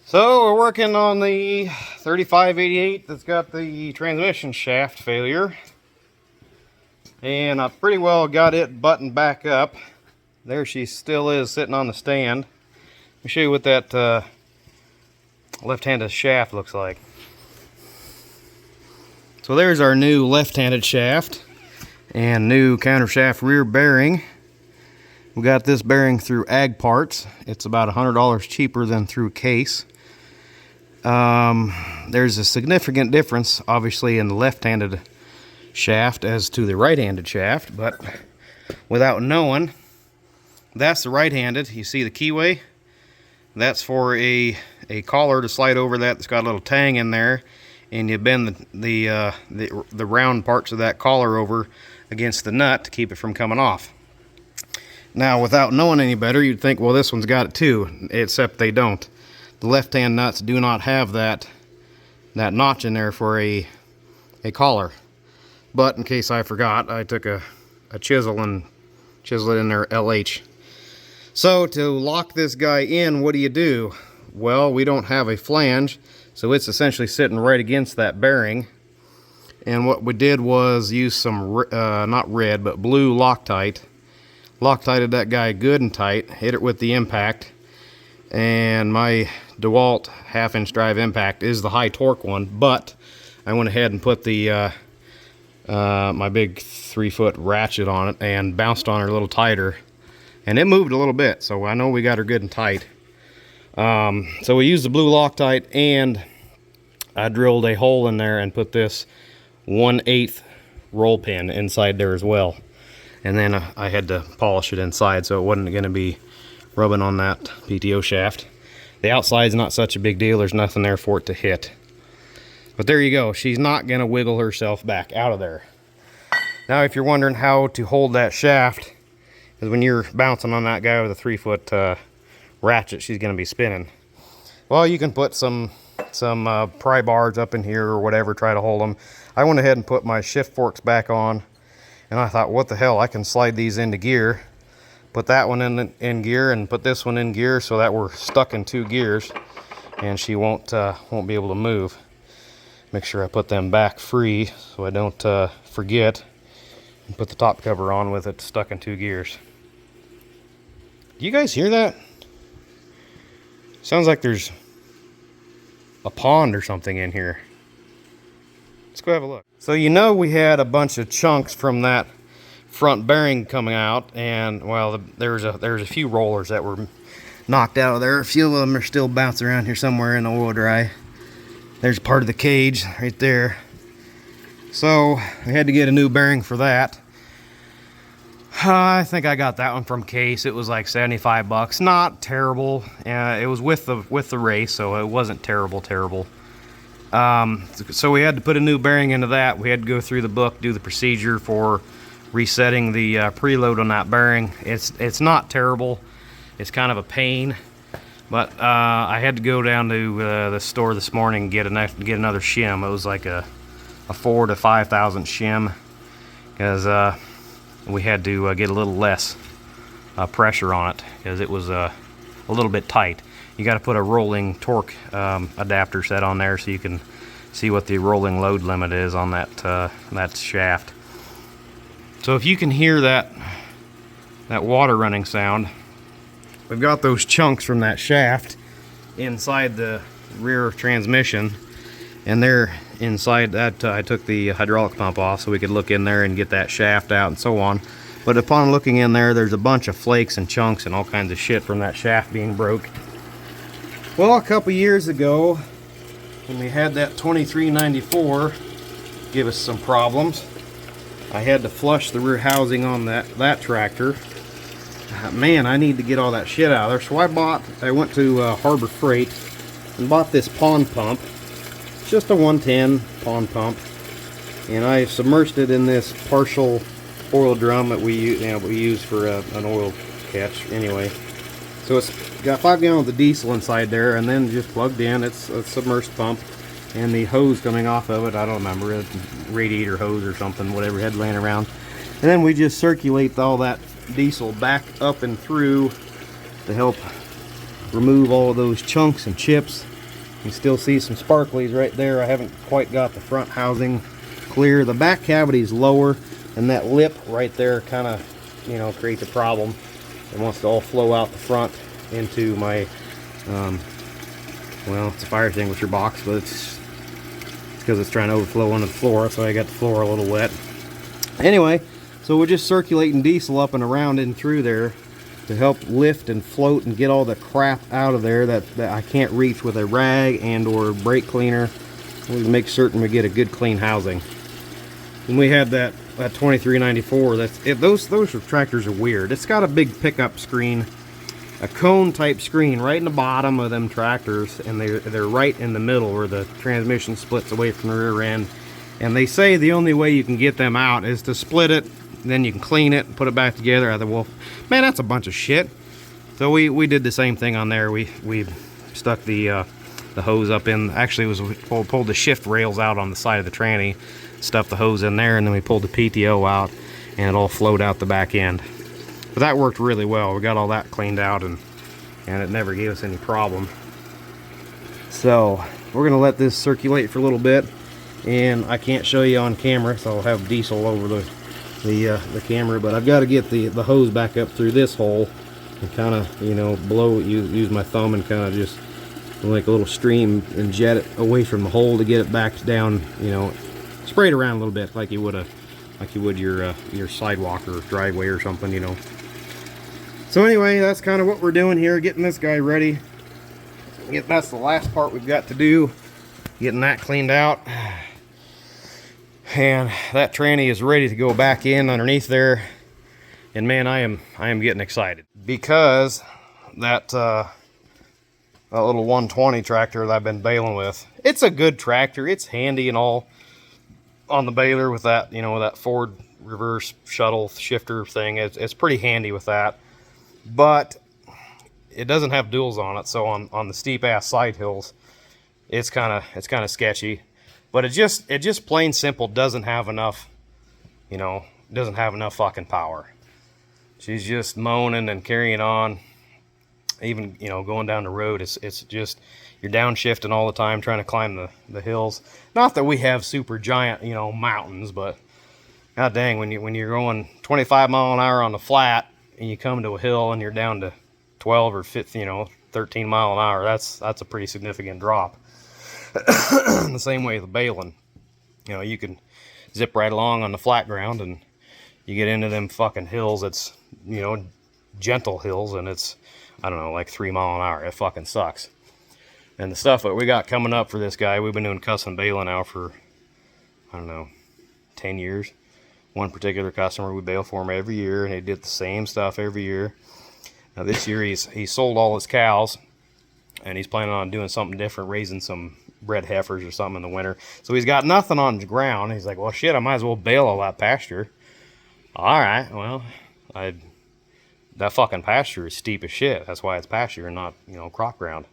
So we're working on the 3588 that's got the transmission shaft failure, and I pretty well got it buttoned back up. There she still is sitting on the stand. Let me show you what that left-handed shaft looks like. So there's our new left-handed shaft and new countershaft rear bearing. We got this bearing through Ag Parts. It's about $100 cheaper than through Case. There's a significant difference, obviously, in the left-handed shaft as to the right-handed shaft, but without knowing, that's the right-handed. You see the keyway? That's for a collar to slide over that. That's got a little tang in there, and you bend the round parts of that collar over against the nut to keep it from coming off. Now, without knowing any better, you'd think, well, this one's got it too, except they don't. The left-hand nuts do not have that notch in there for a collar. But in case I forgot, I took a chisel and chiseled it in there LH. So to lock this guy in, what do? Well, we don't have a flange, so it's essentially sitting right against that bearing. And what we did was use some, not red, but blue Loctite. Loctited that guy good and tight, hit it with the impact. And my DeWalt half-inch drive impact is the high torque one, but I went ahead and put the my big 3-foot ratchet on it and bounced on her a little tighter, and it moved a little bit, so I know we got her good and tight. So we used the blue Loctite, and I drilled a hole in there and put this 1/8 roll pin inside there as well, and then I had to polish it inside so it wasn't going to be rubbing on that PTO shaft. The outside's not such a big deal. There's nothing there for it to hit. But there you go. She's not going to wiggle herself back out of there. Now, if you're wondering how to hold that shaft, is when you're bouncing on that guy with a 3-foot ratchet, she's going to be spinning. Well, you can put some pry bars up in here or whatever, try to hold them. I went ahead and put my shift forks back on, and I thought, what the hell, I can slide these into gear. Put that one in gear and put this one in gear so that we're stuck in 2 gears, and she won't be able to move. Make sure I put them back free so I don't forget, and put the top cover on with it stuck in 2 gears. Do you guys hear that? Sounds like there's a pond or something in here. Let's go have a look. So we had a bunch of chunks from that front bearing coming out, and well, there's a few rollers that were knocked out of there. A few of them are still bouncing around here somewhere in the oil dry. There's part of the cage right there. So I had to get a new bearing for that. I think I got that one from Case. It was like $75. Not terrible. It was with the race, so it wasn't terrible. So we had to put a new bearing into that. We had to go through the book, do the procedure for resetting the preload on that bearing. It's not terrible. It's kind of a pain, but I had to go down to the store this morning and get another shim. It was like a 4,000 to 5,000 shim, because we had to get a little less pressure on it because it was a little bit tight. You got to put a rolling torque adapter set on there so you can see what the rolling load limit is on that shaft. So if you can hear that water running sound, we've got those chunks from that shaft inside the rear transmission, and they're inside that. I took the hydraulic pump off so we could look in there and get that shaft out and so on. But upon looking in there, there's a bunch of flakes and chunks and all kinds of shit from that shaft being broke. Well, a couple years ago, when we had that 2394 give us some problems, I had to flush the rear housing on that tractor. Man, I need to get all that shit out of there. So I went to Harbor Freight and bought this pond pump. It's just a 110 pond pump, and I submerged it in this partial oil drum that we use for an oil catch. Anyway, so it's got 5 gallons of diesel inside there, and then just plugged in. It's a submerged pump. And the hose coming off of it, I don't remember, a radiator hose or something, whatever had laying around. And then we just circulate all that diesel back up and through to help remove all of those chunks and chips You still see some sparklies right there. I haven't quite got the front housing clear. The back cavity is lower, and that lip right there kind of, you know, creates a problem. It wants to all flow out the front into my, well, it's a fire extinguisher box, but it's because it's trying to overflow onto the floor, so I got the floor a little wet. Anyway, so we're just circulating diesel up and around and through there to help lift and float and get all the crap out of there that I can't reach with a rag and or brake cleaner. We make certain we get a good clean housing. And we had that 2394. Those tractors are weird. It's got a big pickup screen, a cone type screen right in the bottom of them tractors, and they're right in the middle where the transmission splits away from the rear end. And they say the only way you can get them out is to split it, then you can clean it and put it back together. I thought, well, man, that's a bunch of shit. So we did the same thing on there. We stuck the hose up in. Actually, it was pulled the shift rails out on the side of the tranny, stuffed the hose in there, and then we pulled the PTO out, and it all flowed out the back end. But that worked really well. We got all that cleaned out, and it never gave us any problem. So we're gonna let this circulate for a little bit, and I can't show you on camera, so I'll have diesel over the camera, but I've got to get the hose back up through this hole and kind of, you know, use my thumb and kind of just like a little stream and jet it away from the hole to get it back down, you know, spray it around a little bit like you would your sidewalk or driveway or something, you know. So anyway, that's kind of what we're doing here, getting this guy ready. That's the last part we've got to do, getting that cleaned out. And that tranny is ready to go back in underneath there, and man, I am getting excited because that little 120 tractor that I've been baling with, it's a good tractor. It's handy and all on the baler with that, you know, that Ford reverse shuttle shifter thing. It's pretty handy with that, but it doesn't have duals on it, so on the steep ass side hills, it's kind of sketchy. But it just plain simple doesn't have enough, you know, doesn't have enough fucking power. She's just moaning and carrying on. Even, you know, going down the road, it's just, you're downshifting all the time trying to climb the hills. Not that we have super giant, you know, mountains, but god dang, when you're going 25 mile an hour on the flat and you come to a hill and you're down to 12 or 15, you know, 13 mile an hour, that's a pretty significant drop. The same way with baling, you know, you can zip right along on the flat ground, and you get into them fucking hills. It's, you know, gentle hills, and it's, I don't know, like 3 mile an hour. It fucking sucks. And the stuff that we got coming up for this guy, we've been doing custom baling now for, I don't know, 10 years. One particular customer, we bail for him every year, and he did the same stuff every year. Now this year he sold all his cows, and he's planning on doing something different, raising some bred heifers or something in the winter. So he's got nothing on the ground. He's like, well, shit, I might as well bale all that pasture. All right, well, that fucking pasture is steep as shit. That's why it's pasture and not, you know, crop ground.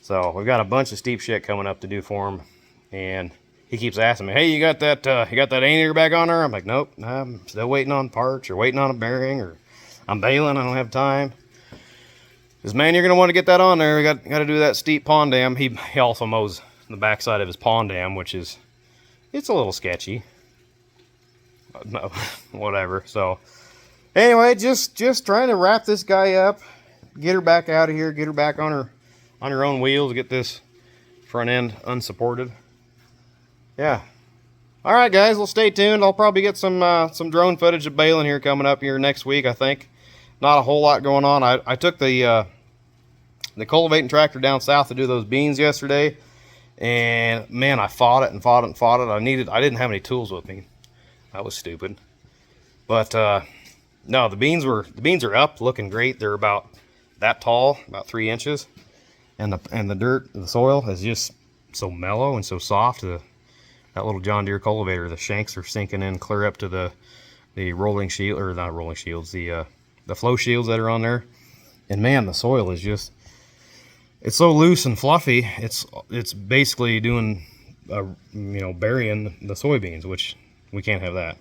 So we've got a bunch of steep shit coming up to do for him, and he keeps asking me, hey, you got that anteater back on there? I'm like, nope, I'm still waiting on parts or waiting on a bearing, or I'm baling, I don't have time. Because, man, you're going to want to get that on there. We got to do that steep pond dam. He also mows the backside of his pond dam, which is, it's a little sketchy. No, whatever. So, anyway, just trying to wrap this guy up, get her back out of here, get her back on her own wheels, get this front end unsupported. Yeah. All right, guys, well, stay tuned. I'll probably get some drone footage of baling here coming up here next week, I think. Not a whole lot going on. I took the cultivating tractor down south to do those beans yesterday, and man, I fought it. I didn't have any tools with me. That was stupid. But no, the beans are up, looking great. They're about that tall, about 3 inches, and the dirt, the soil is just so mellow and so soft. That little John Deere cultivator, the shanks are sinking in clear up to the rolling shield, or not rolling shields, the flow shields that are on there. And man, the soil is just, it's so loose and fluffy. It's basically doing, you know, burying the soybeans, which we can't have that.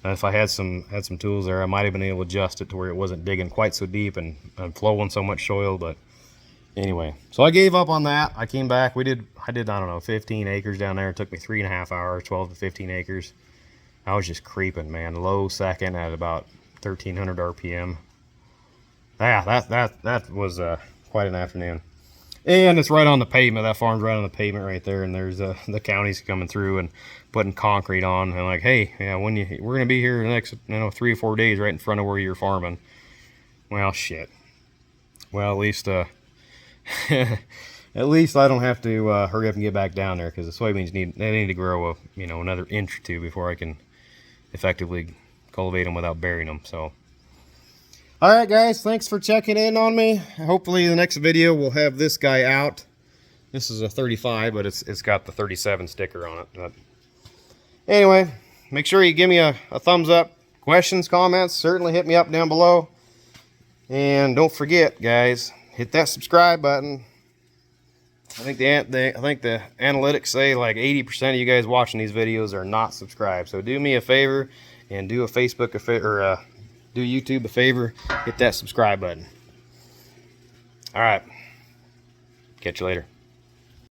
If I had some tools there, I might have been able to adjust it to where it wasn't digging quite so deep and flowing so much soil. But Anyway, so I gave up on that. I came back. I did, I don't know, 15 acres down there. It took me 3.5 hours, 12 to 15 acres. I was just creeping, man. Low second at about 1,300 RPM. Yeah, that was quite an afternoon. And it's right on the pavement. That farm's right on the pavement right there. And there's the counties coming through and putting concrete on. And like, hey, yeah, we're gonna be here the next 3 or 4 days, right in front of where you're farming. Well, shit. Well, at least at least I don't have to hurry up and get back down there, because the soybeans need to grow another inch or two before I can effectively cultivate them without burying them. So. Alright guys, thanks for checking in on me. Hopefully the next video we'll have this guy out. This is a 35, but it's got the 37 sticker on it. But anyway, make sure you give me a thumbs up. Questions, comments, certainly hit me up down below. And don't forget, guys, hit that subscribe button. I think the analytics say like 80% of you guys watching these videos are not subscribed. So do me a favor and do a Facebook or do YouTube a favor, hit that subscribe button. All right, catch you later.